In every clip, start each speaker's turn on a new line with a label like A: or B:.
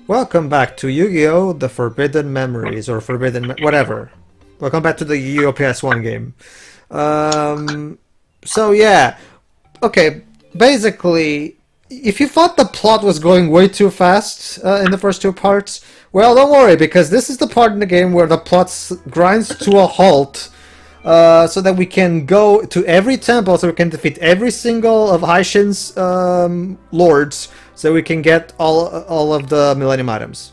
A: Welcome back to Yu-Gi-Oh! The Forbidden Memories, or whatever. Welcome back to the Yu-Gi-Oh! PS1 game. So yeah. Okay, basically, if you thought the plot was going way too fast in the first two parts, well, don't worry, because this is the part in the game where the plot grinds to a halt, so that we can go to every temple, so we can defeat every single of Heishin's lords, so we can get all of the Millennium items.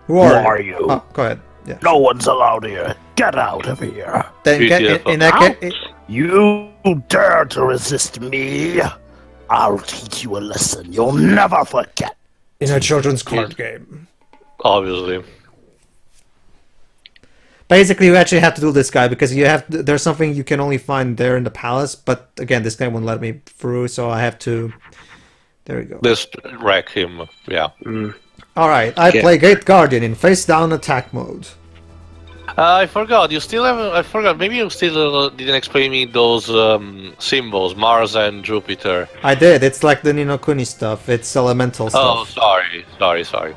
B: Who are you?
A: Oh, go ahead. Yeah.
B: No one's allowed here. Get out of here.
A: Then in that case,
B: you dare to resist me? I'll teach you a lesson you'll never forget.
A: In a children's card game.
C: Obviously.
A: Basically, you actually have to do this guy because there's something you can only find there in the palace. But again, this guy won't let me through, so I have to. There we go.
C: Just wreck him. Yeah.
A: All right. I play Gate Guardian in face-down attack mode.
C: I forgot. You still haven't. I forgot. Maybe you still didn't explain me those symbols, Mars and Jupiter.
A: I did. It's like the Ni no Kuni stuff. It's elemental stuff.
C: Oh, sorry.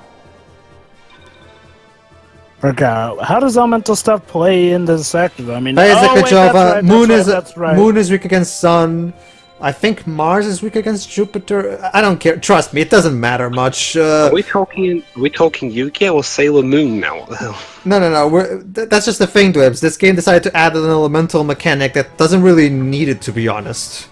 D: Forgot. How does elemental stuff play in the sectors? I mean,
A: basically, Jova,
D: that's right.
A: Moon is weak against Sun. I think Mars is weak against Jupiter. I don't care. Trust me, it doesn't matter much.
E: Are we talking Yu-Gi-Oh! Or Sailor Moon now? What the hell?
A: No. That's just the thing, Dwebs. This game decided to add an elemental mechanic that doesn't really need it, to be honest.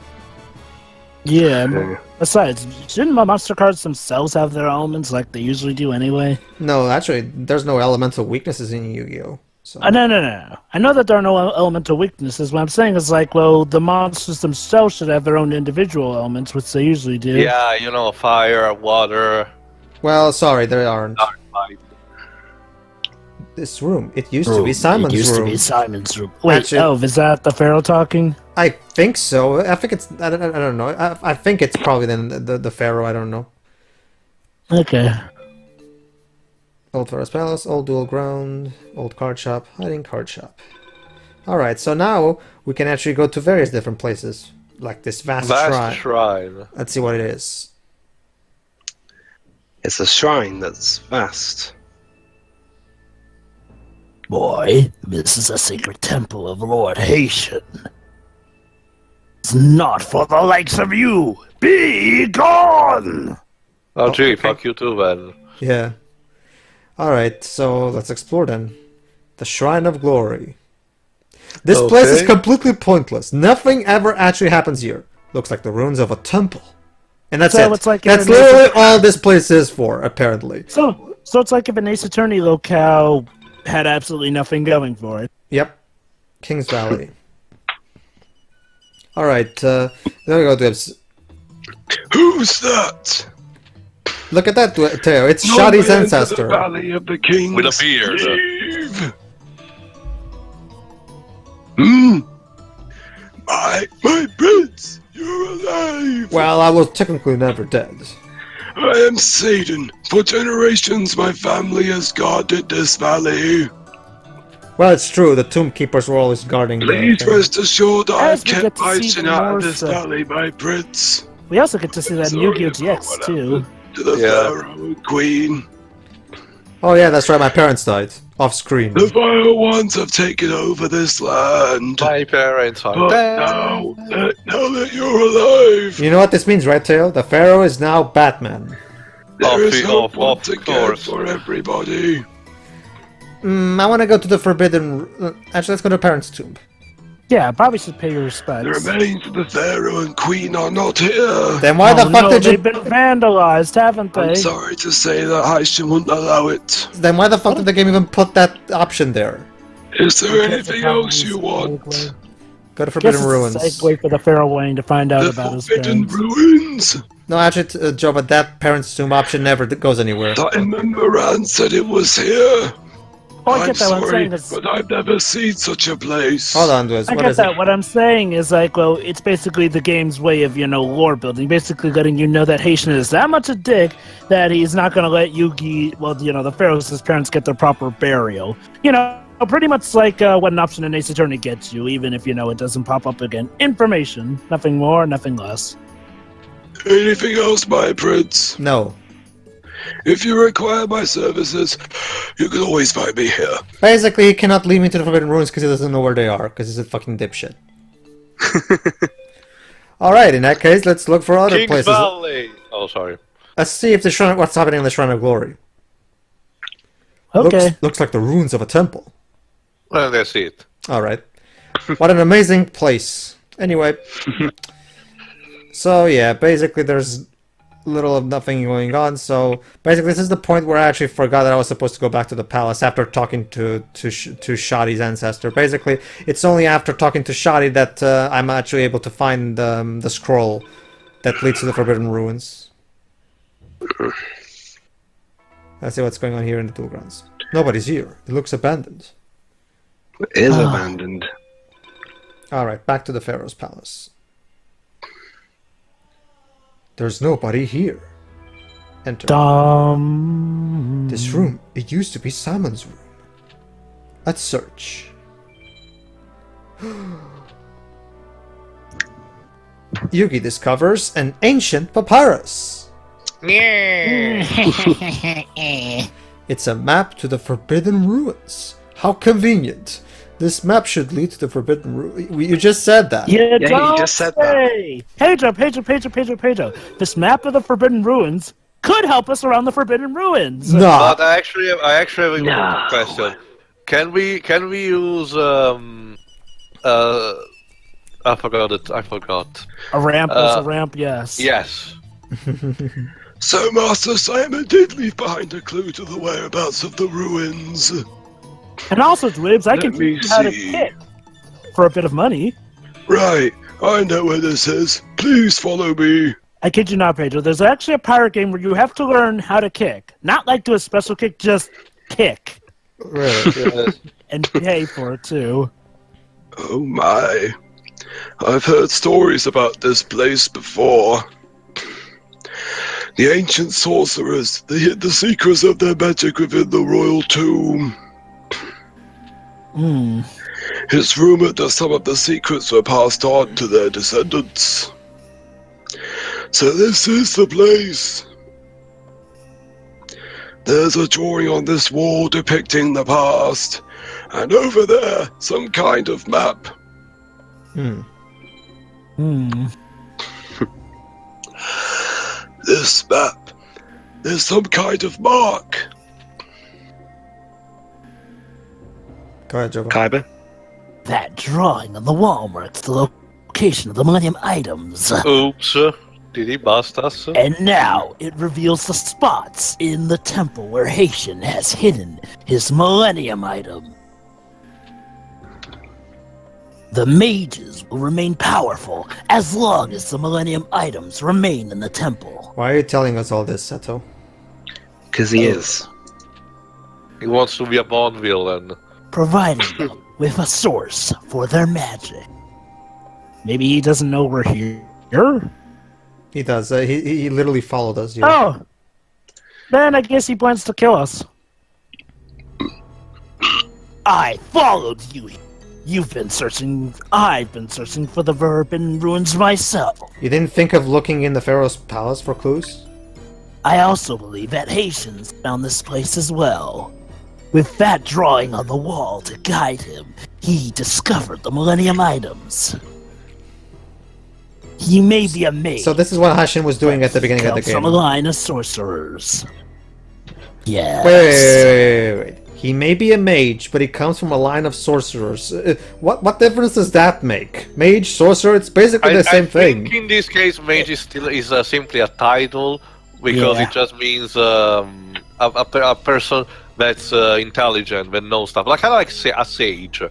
D: Yeah. Besides, shouldn't monster cards themselves have their elements like they usually do anyway?
A: No, actually, there's no elemental weaknesses in Yu-Gi-Oh! So.
D: No. I know that there are no elemental weaknesses. What I'm saying is, like, well, the monsters themselves should have their own individual elements, which they usually do.
C: Yeah, fire, water.
A: Well, sorry, there aren't. This room. It used to be Simon's room.
B: It used to be Simon's room.
D: Wait,
A: actually,
D: is that the Pharaoh talking?
A: I think so. I think it's. I don't know. I think it's probably the Pharaoh. I don't know.
D: Okay.
A: Old Pharaoh's Palace, Old Dual Ground, Old Card Shop, Hiding Card Shop. Alright, so now we can actually go to various different places. Like this vast
C: shrine.
A: Let's see what it is.
E: It's a shrine that's vast.
B: Boy, this is a sacred temple of Lord Heishin. It's not for the likes of you. Be gone!
C: Oh, gee,
A: okay.
C: Fuck you too, man.
A: Yeah. Alright, so let's explore then. The Shrine of Glory. This place is completely pointless. Nothing ever actually happens here. Looks like the ruins of a temple. And that's it.
D: It's like
A: that's literally all this place is for, apparently.
D: So it's like if an Ace Attorney locale had absolutely nothing going for it.
A: Yep. King's Valley. Alright, there we go, Dibs.
F: Who's that?
A: Look at that, Teo. It's Shadi's ancestor.
F: The Valley of the Kings.
C: With a beard.
F: My prince, you're alive.
A: Well, I was technically never dead.
F: I am Satan. For generations, my family has guarded this valley.
A: Well, it's true. The Tomb Keepers were always guarding.
F: Please rest assured, I've
D: we get
F: kept
D: to
F: my
D: see
F: sin
D: the
F: out of
D: more
F: this
D: stuff.
F: valley, my prince.
D: We also get to see that in
F: Sorry
D: Yu-Gi-Oh!
F: about
D: GX
F: what
D: too.
F: happened to the pharaoh and queen.
A: Oh yeah, that's right. My parents died off screen.
F: The vile ones have taken over this land.
C: My parents are
F: But
C: dead.
F: now that you're alive,
A: You know what this means, right, Teo? The Pharaoh is now Batman.
F: there is hope
C: Of
F: once again
C: course.
F: for everybody.
A: I want to go to the Forbidden. Actually, let's go to Parents' Tomb.
D: Yeah, probably should pay your
F: The
D: respects.
F: remains of the pharaoh and queen are not here.
A: Then why the fuck did you?
D: They've been vandalized, haven't they?
F: I'm sorry to say that Heishin wouldn't allow it.
A: Then why the fuck did the game even put that option there?
F: Is there
D: Because
F: anything
D: the
F: else you
D: problem
F: want?
D: is
A: Go to
D: Guess
A: Forbidden
D: it's
A: Ruins.
D: a segue for the Pharaoh wanting to find out
F: The
D: about his
F: forbidden
D: parents.
F: ruins?
A: No, actually, Joe, but that Parents' Tomb option never goes anywhere.
F: Simon Moran said it was here.
D: Oh, I
F: I'm
D: get that. What I'm
F: sorry,
D: saying is,
F: but I've never seen such a place.
A: Hold on, Dwez.
D: I
A: What
D: get
A: is
D: that.
A: it?
D: What I'm saying is like, well, it's basically the game's way of, lore building. Basically letting you know that Heishin is that much a dick that he's not going to let the Pharaoh's parents get their proper burial. Pretty much like what an option in Ace Attorney gets you, even if, it doesn't pop up again. Information. Nothing more, nothing less.
F: Anything else, my prince?
A: No.
F: If you require my services, you can always find me here.
A: Basically, he cannot lead me to the Forbidden Ruins because he doesn't know where they are, because he's a fucking dipshit. Alright, in that case, let's look for other
C: Kings
A: places.
C: Valley! Oh, sorry.
A: Let's see if what's happening in the Shrine of Glory.
D: Okay.
A: Looks like the ruins of a temple.
C: Well, that's it.
A: Alright. What an amazing place. Anyway. So, yeah, basically there's little of nothing going on, so basically this is the point where I actually forgot that I was supposed to go back to the palace after talking to Shadi's ancestor. Basically, it's only after talking to Shadi that I'm actually able to find the scroll that leads to the Forbidden Ruins. Let's see what's going on here in the Duel Grounds. Nobody's here. It looks abandoned.
E: It is abandoned.
A: Alright, back to the Pharaoh's palace. There's nobody here. Enter. This room, it used to be Simon's room. Let's search. Yugi discovers an ancient papyrus. It's a map to the Forbidden Ruins. How convenient. This map should lead to the Forbidden Ruins. You just said that.
D: You
E: just said that.
D: Pedro. This map of the Forbidden Ruins could help us around the Forbidden Ruins.
A: No.
C: But I actually have a important question. Can we use I forgot.
D: A ramp is a ramp, yes.
C: Yes.
F: So Master Simon did leave behind a clue to the whereabouts of the ruins.
D: And also, Dwibs, I can
F: Let me
D: teach you how to
F: see.
D: kick for a bit of money.
F: Right, I know where this is. Please follow me.
D: I kid you not, Pedro. There's actually a pirate game where you have to learn how to kick. Not like do a special kick, just kick.
A: Really?
D: And pay for it, too.
F: Oh my. I've heard stories about this place before. The ancient sorcerers, they hid the secrets of their magic within the royal tomb. It's rumored that some of the secrets were passed on to their descendants. So this is the place. There's a drawing on this wall depicting the past, and over there, some kind of map. This map, there's some kind of mark.
A: Go ahead, Jovo.
E: Kyber?
B: That drawing on the wall marks the location of the Millennium items.
C: Oops. Did he bust us?
B: And now it reveals the spots in the temple where Heishin has hidden his Millennium item. The mages will remain powerful as long as the Millennium items remain in the temple.
A: Why are you telling us all this, Seto?
E: Because he is.
C: He wants to be a Bond villain.
B: Providing them with a source for their magic.
D: Maybe he doesn't know we're here?
A: He does. He literally followed us here.
D: Oh! Then I guess he plans to kill us.
B: I followed you. You've been searching. I've been searching for the Forbidden Ruins myself.
A: You didn't think of looking in the Pharaoh's palace for clues?
B: I also believe that Haitians found this place as well. With that drawing on the wall to guide him, he discovered the Millennium items. He may be a mage.
A: So this is what Heishin was doing at the beginning of the
B: comes
A: game.
B: from a line of sorcerers. Yes.
A: Wait. He may be a mage, but he comes from a line of sorcerers. What difference does that make? Mage, sorcerer, it's basically the same
C: I
A: thing.
C: think in this case, mage is still simply a title because it just means a person that's intelligent, that knows stuff. Like kind of like a sage,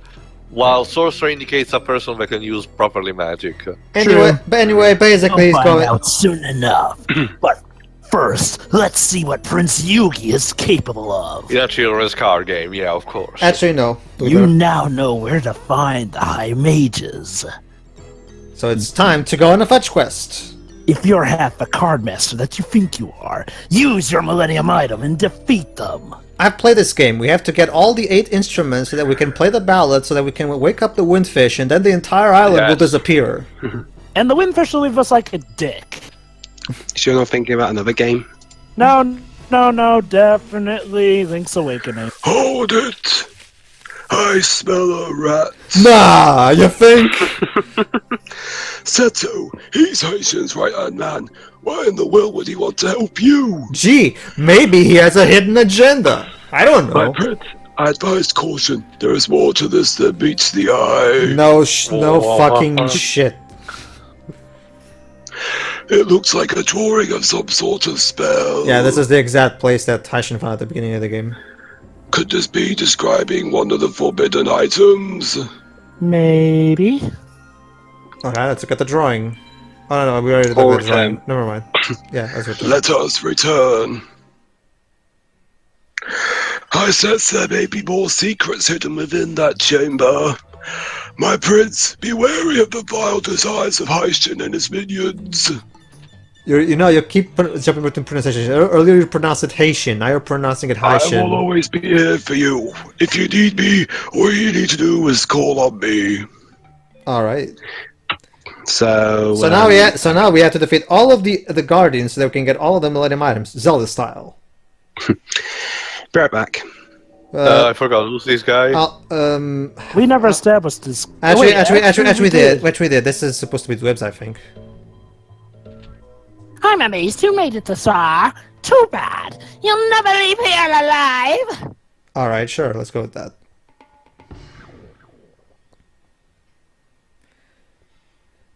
C: while sorcerer indicates a person that can use properly magic.
A: Anyway, basically he's
B: We'll
A: going.
B: find out soon enough. But first, let's see what Prince Yugi is capable of.
C: Yeah, children's card game. Yeah, of course.
A: Actually, no.
B: You now know where to find the High Mages.
A: So it's time to go on a fetch quest.
B: If you're half the card master that you think you are, use your Millennium item and defeat them.
A: I've played this game. We have to get all the 8 instruments so that we can play the ballad, so that we can wake up the windfish, and then the entire island will disappear.
D: And the windfish will leave us like a dick.
E: So you're not thinking about another game?
D: No, No, definitely Link's Awakening.
F: Hold it! I smell a rat.
A: Nah, you think?
F: Seto, he's Heishin's right-hand man. Why in the world would he want to help you?
A: Gee, maybe he has a hidden agenda. I don't
F: My
A: know.
F: prince, I advise caution. There is more to this than meets the eye.
A: No fucking shit.
F: It looks like a drawing of some sort of spell.
A: Yeah, this is the exact place that Heishin found at the beginning of the game.
F: Could this be describing one of the forbidden items?
D: Maybe.
A: Okay, let's look at the drawing. Oh no, we already looked at the drawing. Never mind. Yeah, let's return.
F: Let us return. I sense there may be more secrets hidden within that chamber. My prince, be wary of the vile desires of Heishin and his minions.
A: You keep jumping between pronunciations. Earlier you pronounced it Heishin, now you're pronouncing it
F: I will
A: Heishin.
F: always be here for you. If you need me, all you need to do is call on me.
A: Alright.
E: So
A: now we have to defeat all of the guardians so that we can get all of the Millennium items, Zelda style.
E: be right back.
C: I forgot who's this guy.
D: We never established this.
A: Actually, we
D: did.
A: did. This is supposed to be Dwebs, I think.
G: I'm amazed you made it this far. Too bad. You'll never leave here alive.
A: Alright, sure, let's go with that.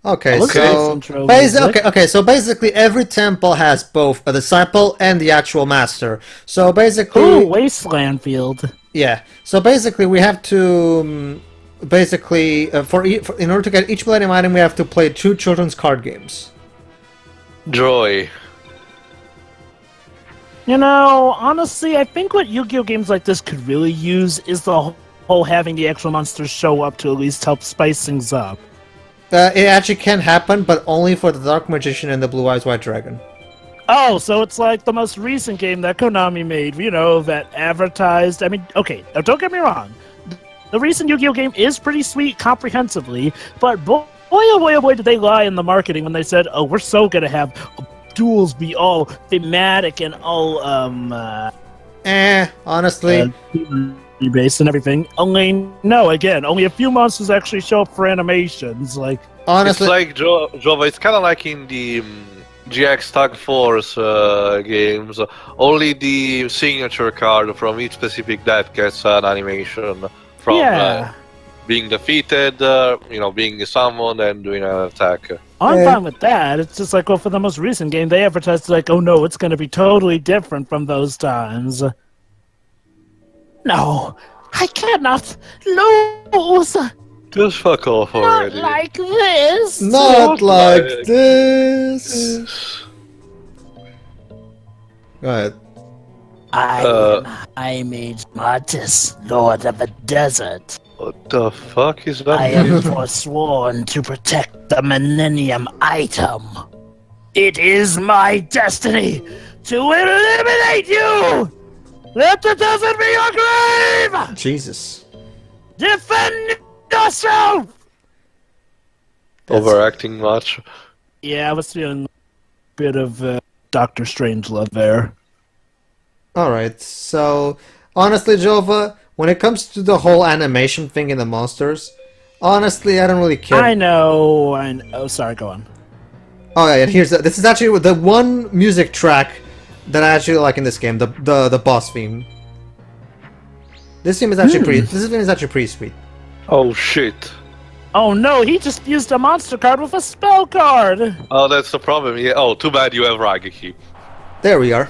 A: Okay,
D: Look at
A: so
D: this intro music.
A: so basically every temple has both a disciple and the actual master. So basically,
D: Ooh, Wasteland Field.
A: yeah. So basically, we have to in order to get each Millennium item, we have to play 2 children's card games.
C: Joy.
D: You know, honestly, I think what Yu-Gi-Oh games like this could really use is the whole having the actual monsters show up to at least help spice things up.
A: It actually can happen, but only for the Dark Magician and the Blue Eyes White Dragon.
D: Oh, so it's like the most recent game that Konami made, you know, that advertised. I mean, okay, now don't get me wrong. The recent Yu-Gi-Oh game is pretty sweet comprehensively, but boy, oh boy, did they lie in the marketing when they said, oh, we're so gonna have duels be all thematic and all,
A: Honestly.
D: based and everything. Only, no, again, only a few monsters actually show up for animations, like...
A: Honestly,
C: It's like Jova. It's kind of like in the GX Tag Force games. Only the signature card from each specific deck gets an animation from being defeated, being summoned and doing an attack.
D: I'm fine with that. It's just like, well, for the most recent game, they advertised like, oh no, it's going to be totally different from those times. No, I cannot lose.
C: Just fuck off
G: Not
C: already.
G: like this.
A: not like
C: like
A: this. Go ahead.
B: I am High Mage Martis, Lord of the Desert.
C: What the fuck is that?
B: I am forsworn to protect the Millennium Item. It is my destiny to eliminate you!
D: Let the desert be your grave!
A: Jesus.
D: Defend yourself!
C: Overacting much.
D: Yeah, I was feeling a bit of Doctor Strange love there.
A: Alright, so honestly, Jova, when it comes to the whole animation thing in the monsters, honestly, I don't really care.
D: I know. Oh, sorry, go on.
A: Oh yeah, and this is actually the one music track that I actually like in this game, the boss theme. This theme is actually pretty sweet.
C: Oh shit.
D: Oh no, he just used a monster card with a spell card!
C: Oh, that's the problem. Yeah. Oh, too bad you have Rageki.
A: There we are.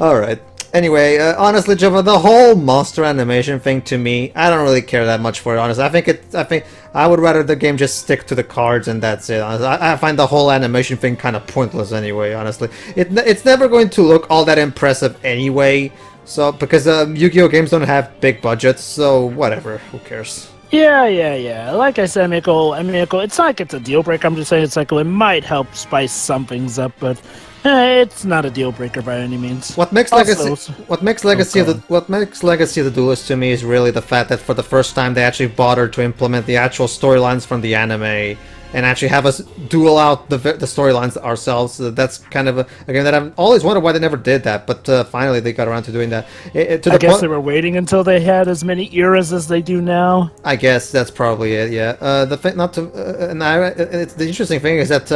A: Alright. Anyway, honestly, Jova, the whole monster animation thing to me, I don't really care that much for it, honestly. I think I would rather the game just stick to the cards and that's it, honestly. I find the whole animation thing kind of pointless anyway, honestly. It's never going to look all that impressive anyway, so, because Yu-Gi-Oh! Games don't have big budgets, so whatever, who cares.
D: Yeah. Like I said, Miko, it's not like it's a deal breaker. I'm just saying it's like, well, it might help spice some things up, but it's not a deal breaker by any means.
A: What makes Legacy of the Duelist to me is really the fact that for the first time they actually bothered to implement the actual storylines from the anime and actually have us duel out the storylines ourselves. That's kind of a game that I've always wondered why they never did that, but finally they got around to doing that.
D: I guess they were waiting until they had as many eras as they do now.
A: I guess that's probably it. Yeah. The thing, it's the interesting thing is that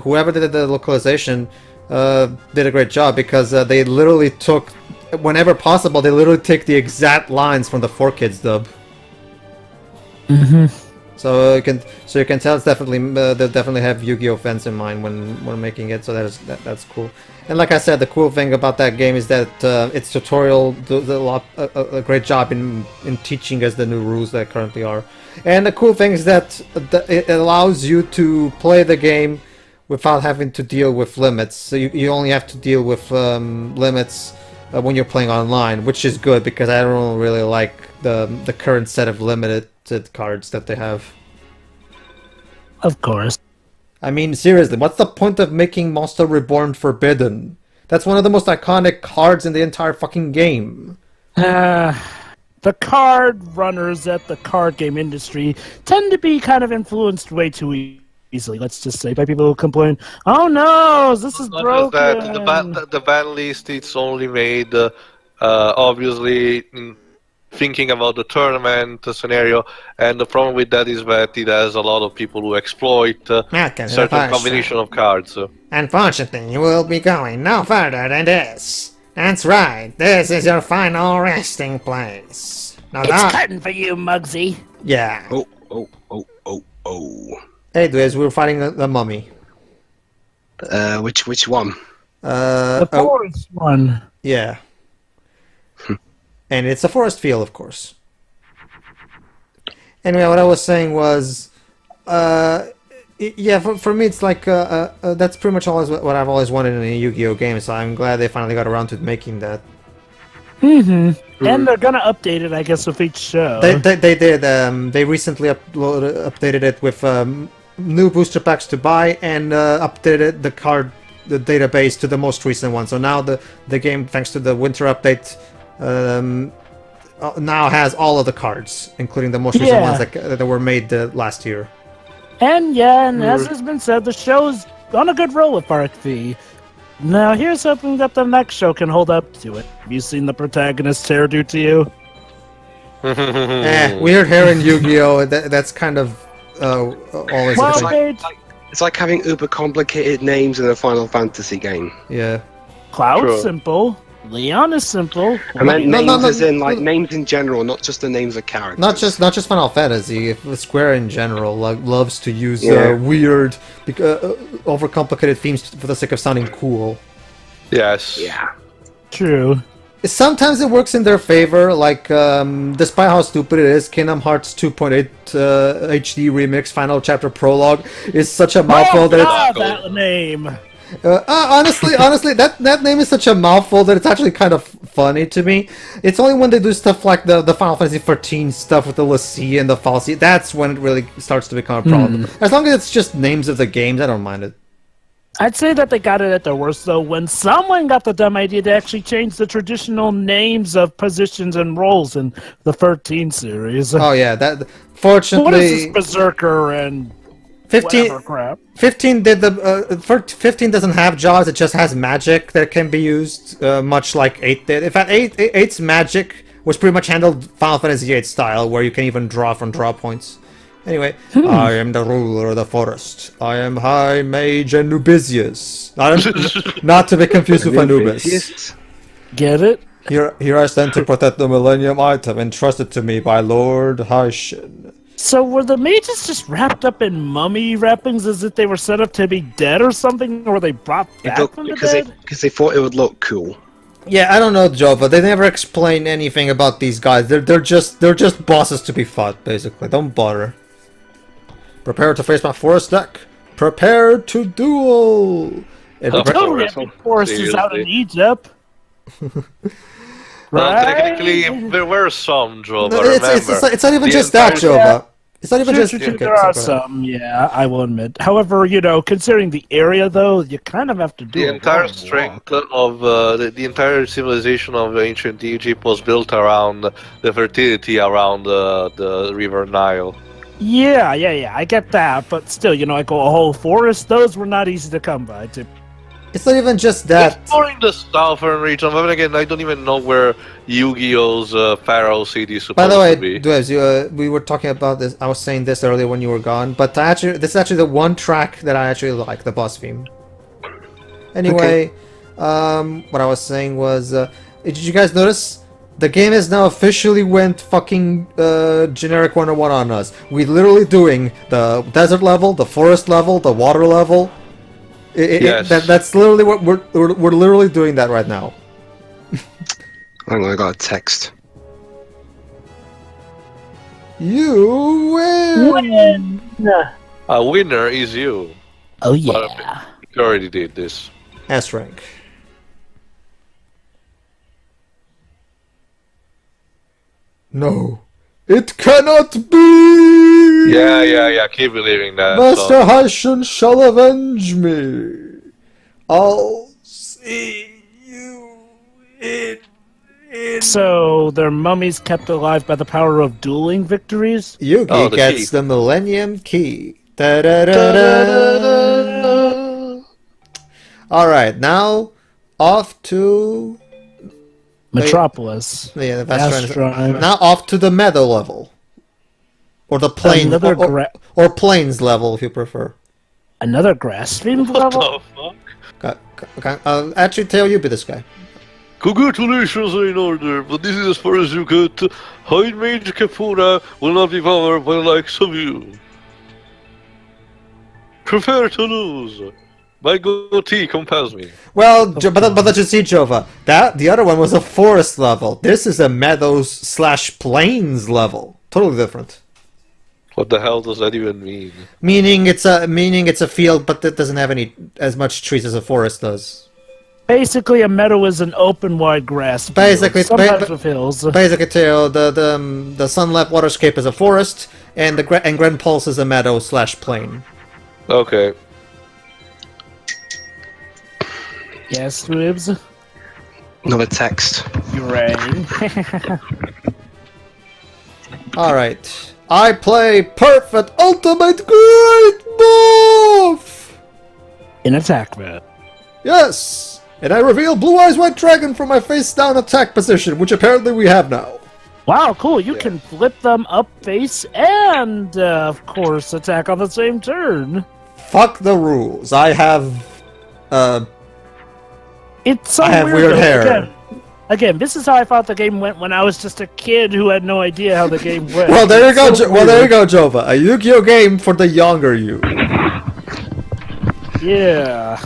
A: whoever did the localization did a great job because they literally took, whenever possible, they literally take the exact lines from the 4Kids dub.
D: Mm-hmm.
A: So you can tell it's definitely they definitely have Yu-Gi-Oh fans in mind when making it. So that's cool. And like I said, the cool thing about that game is that its tutorial does a great job in teaching us the new rules that currently are. And the cool thing is that it allows you to play the game without having to deal with limits. So you only have to deal with limits when you're playing online, which is good because I don't really like the current set of limited cards that they have.
D: Of course.
A: I mean, seriously, what's the point of making Monster Reborn forbidden? That's one of the most iconic cards in the entire fucking game.
D: The card runners at the card game industry tend to be kind of influenced way too easily, let's just say, by people who complain, oh no, this is broken.
C: That, the ban list, it's only made, obviously, thinking about the tournament scenario, and the problem with that is that it has a lot of people who exploit certain combination of cards.
A: Unfortunately, you will be going no further than this. That's right, this is your final resting place. Now
G: It's curtain for you, Muggsy.
A: Yeah.
E: Oh.
A: Hey, Dwiz, we were fighting the mummy.
E: Which one?
D: The forest one.
A: Yeah. And it's a forest field, of course. Anyway, what I was saying was, yeah, for me, it's like that's pretty much always what I've always wanted in a Yu-Gi-Oh game. So I'm glad they finally got around to making that.
D: Mm-hmm. And they're gonna update it, I guess, with each show.
A: They did. They recently updated it with new booster packs to buy and updated the database to the most recent one. So now the game, thanks to the winter update, now has all of the cards, including the most recent ones that were made last year.
D: And as has been said, the show's on a good roll with RFV. Now here's hoping that the next show can hold up to it. Have you seen the protagonist's hair do to you?
A: Weird hair in Yu-Gi-Oh! That's kind of always a thing.
E: It's like having uber complicated names in a Final Fantasy game.
A: Yeah.
D: Cloud's simple. Leon is simple.
E: I meant names as in like names in general, not just the names of characters.
A: Not just Final Fantasy. Square in general loves to use weird, overcomplicated themes for the sake of sounding cool.
C: Yes.
E: Yeah.
D: True.
A: Sometimes it works in their favor, like, despite how stupid it is, Kingdom Hearts 2.8 HD Remix Final Chapter Prologue is such a mouthful
D: that name!
A: Honestly, that name is such a mouthful that it's actually kind of funny to me. It's only when they do stuff like the Final Fantasy 14 stuff with the Lassie and the Falsi, that's when it really starts to become a problem. As long as it's just names of the games, I don't mind it.
D: I'd say that they got it at their worst, though, when someone got the dumb idea to actually change the traditional names of positions and roles in the 13 series.
A: Oh yeah, that fortunately.
D: What is this Berserker and
A: 15
D: crap?
A: 15 did 15 doesn't have jaws; it just has magic that can be used, much like 8 did. In fact, 8's magic was pretty much handled Final Fantasy 8 style, where you can even draw from draw points. Anyway, I am the ruler of the forest. I am High Mage Anubisius. Not to be confused with Anubis.
D: Get it?
A: Here I stand to protect the Millennium Item entrusted to me by Lord Heishin.
D: So were the mages just wrapped up in mummy wrappings as if they were set up to be dead or something? Or were they brought back from the dead?
E: Because they thought it would look cool.
A: Yeah, I don't know, Jova. They never explain anything about these guys. They're just bosses to be fought, basically. Don't bother. Prepare to face my forest deck. Prepare to duel.
D: Totally epic forest is out in Egypt.
C: Well, technically, there were some, Jova,
A: it's not even just that, Jova. It's not even just...
D: there are some, I will admit. However, considering the area, though, you kind of have to do
C: the entire strength of the entire civilization of ancient Egypt was built around the fertility around the river Nile.
D: Yeah, I get that, but still, like a whole forest, those were not easy to come by.
A: It's not even just that.
C: It's more in the southern region. But again, I don't even know where Yu-Gi-Oh's Pharaoh City is
A: By
C: supposed
A: the way,
C: to be.
A: Dwebs, we were talking about this. I was saying this earlier when you were gone, but this is actually the one track that I actually like, the boss theme. Anyway, what I was saying was, did you guys notice? The game has now officially went fucking generic 101 on us. We're literally doing the desert level, the forest level, the water level.
C: Yes.
A: That's literally what we're literally doing that right now.
E: Hang on, I got a text.
A: You win!
C: A winner is you.
B: Oh
C: But
B: yeah.
C: you already did this.
A: S rank. No, it cannot be!
C: Yeah. Keep believing that.
A: Master Heishin shall avenge me. I'll see you in.
D: So their mummies kept alive by the power of dueling victories?
A: Yugi
C: Oh, the
A: gets
C: key.
A: the Millennium Key. Da-da-da-da. Alright, now off to...
D: Metropolis.
A: Yeah, that's
D: Astro-
A: right. Now off to the meadow level. Or the plain,
D: Another
A: or plains level if you prefer.
D: Another grasping
C: What
D: level?
C: the fuck?
A: Actually, Teo, you be this guy.
C: Congratulations are in order, but this is as far as you get. High Mage Kapura will not be powered by the likes of you. Prepare to lose. My goatee compels me.
A: Well, but you see, Jova, the other one was a forest level. This is a meadows/plains level. Totally different.
C: What the hell does that even mean?
A: Meaning it's a field, but it doesn't have as much trees as a forest does.
D: Basically, a meadow is an open, wide grass field,
A: Basically,
D: sometimes with hills.
A: Basically, Teo, the sunlit waterscape is a forest, and Grand Pulse is a meadow/plain.
C: Okay.
D: Yes, Ribs?
E: Another text.
D: You're right.
A: Alright. I play Perfect Ultimate Great Buff!
D: In attack mode.
A: Yes! And I reveal Blue Eyes White Dragon from my face down attack position, which apparently we have now.
D: Wow, cool. You can flip them up face and, of course, attack on the same turn.
A: Fuck the rules. I have
D: It's so
A: I have weird
D: though.
A: hair.
D: Again, this is how I thought the game went when I was just a kid who had no idea how the game went.
A: Well, there you go.
D: It's so
A: There you
D: weird.
A: go, Jova. A Yu-Gi-Oh game for the younger you.
D: Yeah.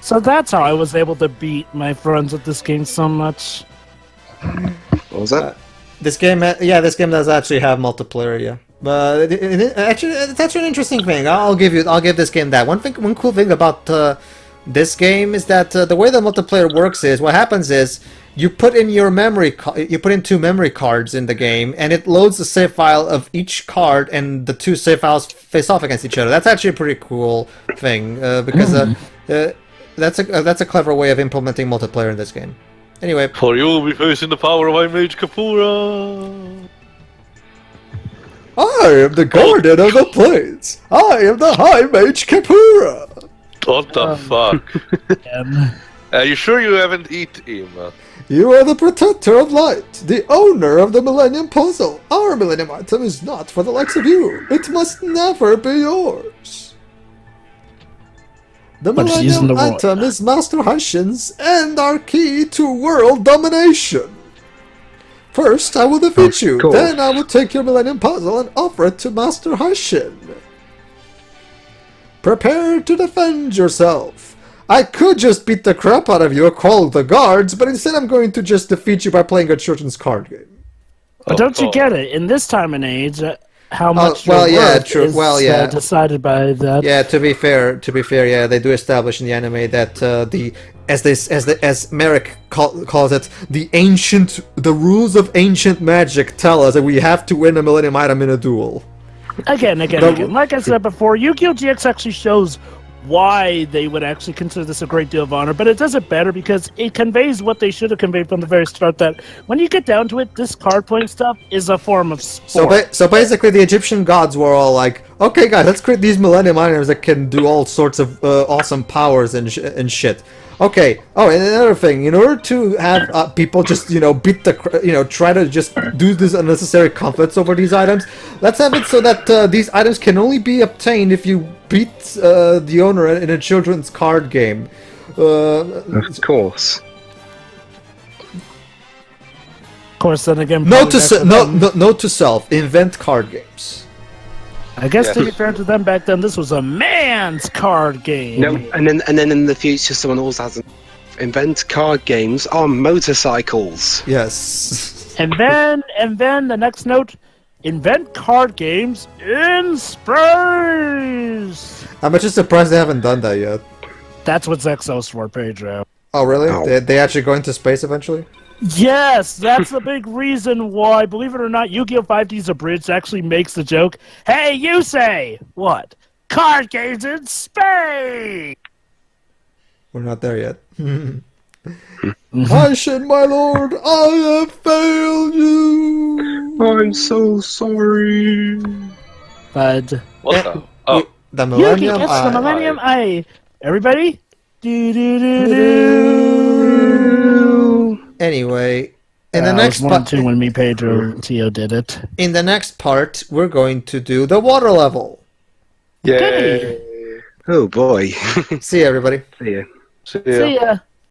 D: So that's how I was able to beat my friends at this game so much.
E: What was that?
A: This game does actually have multiplayer. Yeah, but it's actually an interesting thing. I'll give this game that. One cool thing about this game is that the way the multiplayer works is what happens is you put in two memory cards in the game, and it loads the save file of each card, and the two save files face off against each other. That's actually a pretty cool thing because that's a clever way of implementing multiplayer in this game. Anyway,
C: For you will be facing the power of High Mage Kapura.
A: I am the guardian of the plains. I am the High Mage Kapura.
C: What the fuck? Are you sure you haven't eaten him?
A: You are the protector of light, the owner of the Millennium Puzzle. Our Millennium item is not for the likes of you. It must never be yours. The
D: But she's using
A: Millennium
D: the
A: item is Master Heishin's and our key to world domination. First, I will defeat you.
E: cool.
A: Then I will take your Millennium Puzzle and offer it to Master Heishin. Prepare to defend yourself. I could just beat the crap out of you or call the guards, but instead I'm going to just defeat you by playing a children's card game.
D: But don't you get it? In this time and age, how much
A: well,
D: your
A: yeah,
D: worth
A: true.
D: is
A: Well, yeah.
D: decided by that.
A: Yeah, to be fair, yeah, they do establish in the anime that as Merrick calls it, the rules of ancient magic tell us that we have to win a Millennium item in a duel.
D: Again. Like I said before, Yu-Gi-Oh! GX actually shows why they would actually consider this a great deal of honor, but it does it better because it conveys what they should have conveyed from the very start, that when you get down to it, this card playing stuff is a form of sport.
A: So basically, the Egyptian gods were all like, "Okay, guys, let's create these Millennium items that can do all sorts of awesome powers and shit." Okay. Oh, and another thing, in order to have people just beat the try to just do this unnecessary conflicts over these items, let's have it so that these items can only be obtained if you beat the owner in a children's card game.
E: Of course.
D: Of course, then again,
A: Note to self: invent card games.
D: I guess to
C: Yes.
D: be fair to them back then, this was a man's card game.
E: No, and then in the future, someone also has invent card games on motorcycles.
A: Yes.
D: And then the next note, invent card games in space.
A: I'm just surprised they haven't done that yet.
D: That's what Zexos for, Pedro.
A: Oh, really?
E: Oh.
A: They actually go into space eventually?
D: Yes, that's the big reason why, believe it or not, Yu-Gi-Oh! 5D's Abridged actually makes the joke, hey, you say, what? Card games in space!
A: We're not there yet. Heishin, my lord, I have failed you!
E: I'm so sorry.
D: But
C: What the? Oh,
A: The
D: Yugi,
A: Millennium
D: it's
A: Eye.
D: the Millennium Eye. Everybody? Do-do-do-do.
A: Anyway, in the
D: It
A: next
D: was 1
A: part,
D: 2 when me, Pedro, and Tio did it.
A: in the next part, we're going to do the water level.
C: yay.
E: Oh boy.
A: See you, everybody.
E: See ya.
C: See ya.
D: See ya.